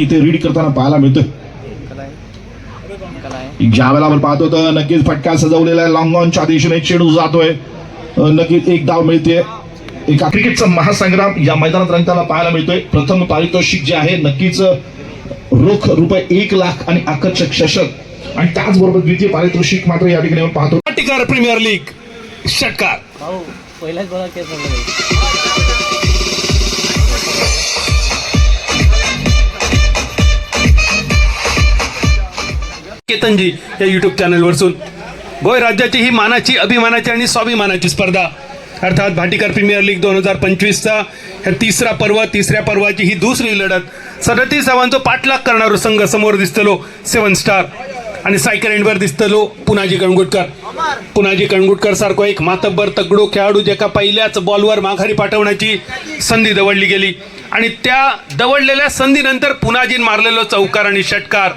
इथे रीड करताना पाहायला मिळतोय. ज्यावेळेला आपण पाहतो तर नक्कीच फटका सजवलेला आहे. लॉंग ऑनच्या दिशेने चेंडू जातोय. नक्कीच एक धाव मिळते. एका क्रिकेटचा महासंग्राम या मैदानात रंगताना पाहायला मिळतोय. प्रथम पारितोषिक जे आहे नक्कीच रोख रुपये 1 लाख आणि आकर्षक चषक आणि त्याचबरोबर द्वितीय पारितोषिक मात्र या ठिकाणी आपण पाहतो. भाटीकर प्रीमियर लीग षटकार. पहिलाच बघा केस केतनजी या युट्यूब चॅनलवरसून गोय राज्याची ही मानाची, अभिमानाची आणि स्वाभिमानाची स्पर्धा अर्थात भाटीकर प्रीमियर लीग 2025चा तिसरा पर्व, तिसऱ्या पर्वाची ही दुसरी लढत. 37 धावांचा पाठलाग करणारा संघ समोर दिसतलो 7 स्टार आणि सायकल एंडवर दिसतलो पुनाजी कणगुटकर. पुनाजी कणगुटकर सारखो एक मातब्बर तगडो खेळाडू ज्याका पहिल्याच बॉलवर माघारी पाठवण्याची संधी दवडली गेली आणि त्या दवडलेल्या संधीनंतर पुनाजीन मारलेलो चौकार आणि षटकार.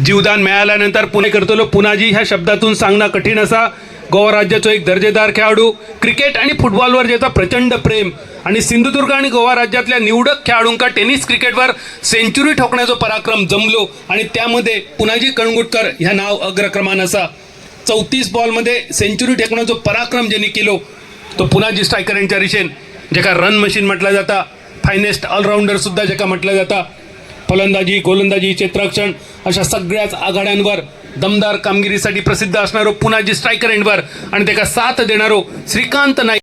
जीवदान मिळाल्यानंतर पुणे करतलो पुनाजी ह्या शब्दातून सांगणं कठीण असा. गोवा राज्याचा एक दर्जेदार खेळाडू, क्रिकेट आणि फुटबॉलवर ज्याचा प्रचंड प्रेम आणि सिंधुदुर्ग आणि गोवा राज्यातल्या निवडक खेळाडूंका टेनिस क्रिकेटवर सेंचुरी ठोकण्याचा पराक्रम जमलो आणि त्यामध्ये पुनाजी कणगुटकर ह्या नाव अग्रक्रमान असा. 34 बॉलमध्ये सेंचुरी ठेकण्याचा पराक्रम ज्यांनी केलो तो पुनाजी स्ट्रायकर यांच्या रिशेन, ज्याका रन मशीन म्हटलं जाता, फायनेस्ट ऑलराऊंडर सुद्धा ज्याका म्हटलं जाता. फलंदाजी, गोलंदाजी, क्षेत्ररक्षण अशा सगळ्याच आघाड्यांवर दमदार कामगिरीसाठी प्रसिद्ध असणारो पुनाजी स्ट्रायकर एंडवर आणि त्याला साथ देणारो श्रीकांत नाईक.